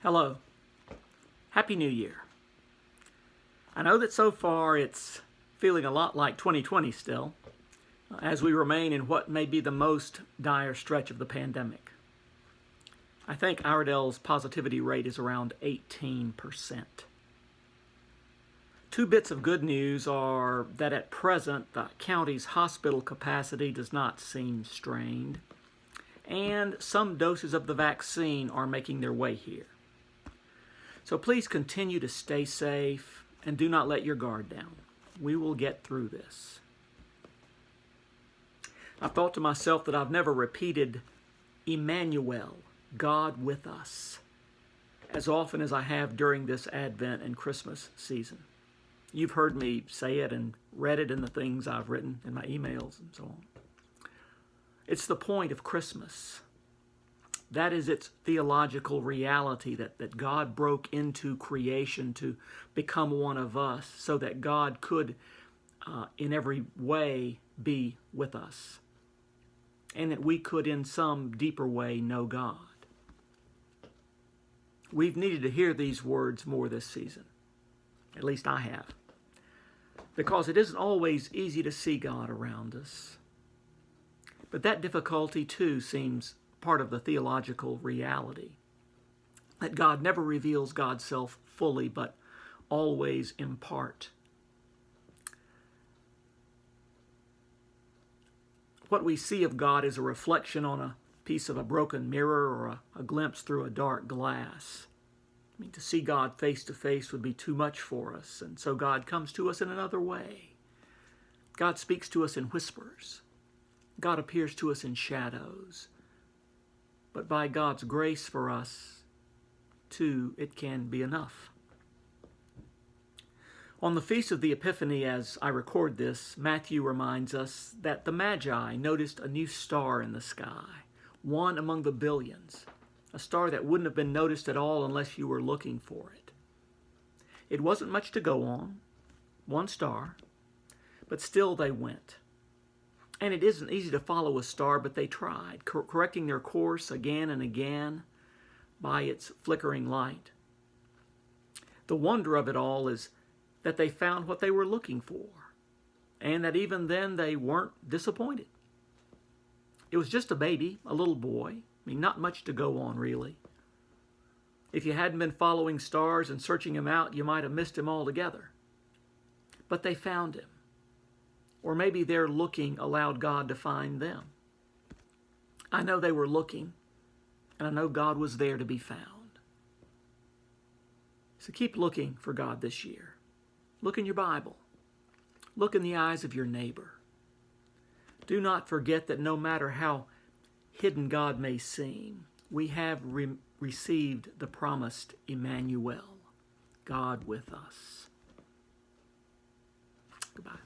Hello. Happy New Year. I know that so far it's feeling a lot like 2020 still, as we remain in what may be the most dire stretch of the pandemic. I think Iredell's positivity rate is around 18%. Two bits of good news are that at present the county's hospital capacity does not seem strained, and some doses of the vaccine are making their way here. So please continue to stay safe and do not let your guard down. We will get through this. I thought to myself that I've never repeated Emmanuel, God with us, as often as I have during this Advent and Christmas season. You've heard me say it and read it in the things I've written in my emails and so on. It's the point of Christmas. That is its theological reality, that God broke into creation to become one of us so that God could, in every way, be with us. And that we could, in some deeper way, know God. We've needed to hear these words more this season. At least I have. Because it isn't always easy to see God around us. But that difficulty, too, seems part of the theological reality, that God never reveals God's self fully, but always in part. What we see of God is a reflection on a piece of a broken mirror or a glimpse through a dark glass. I mean, to see God face to face would be too much for us, and so God comes to us in another way. God speaks to us in whispers. God appears to us in shadows. But by God's grace for us, too, it can be enough. On the Feast of the Epiphany, as I record this, Matthew reminds us that the Magi noticed a new star in the sky, one among the billions, a star that wouldn't have been noticed at all unless you were looking for it. It wasn't much to go on, one star, but still they went. And it isn't easy to follow a star, but they tried, correcting their course again and again by its flickering light. The wonder of it all is that they found what they were looking for, and that even then they weren't disappointed. It was just a baby, a little boy. I mean, not much to go on, really. If you hadn't been following stars and searching him out, you might have missed him altogether. But they found him. Or maybe their looking allowed God to find them. I know they were looking, and I know God was there to be found. So keep looking for God this year. Look in your Bible. Look in the eyes of your neighbor. Do not forget that no matter how hidden God may seem, we have received the promised Emmanuel, God with us. Goodbye.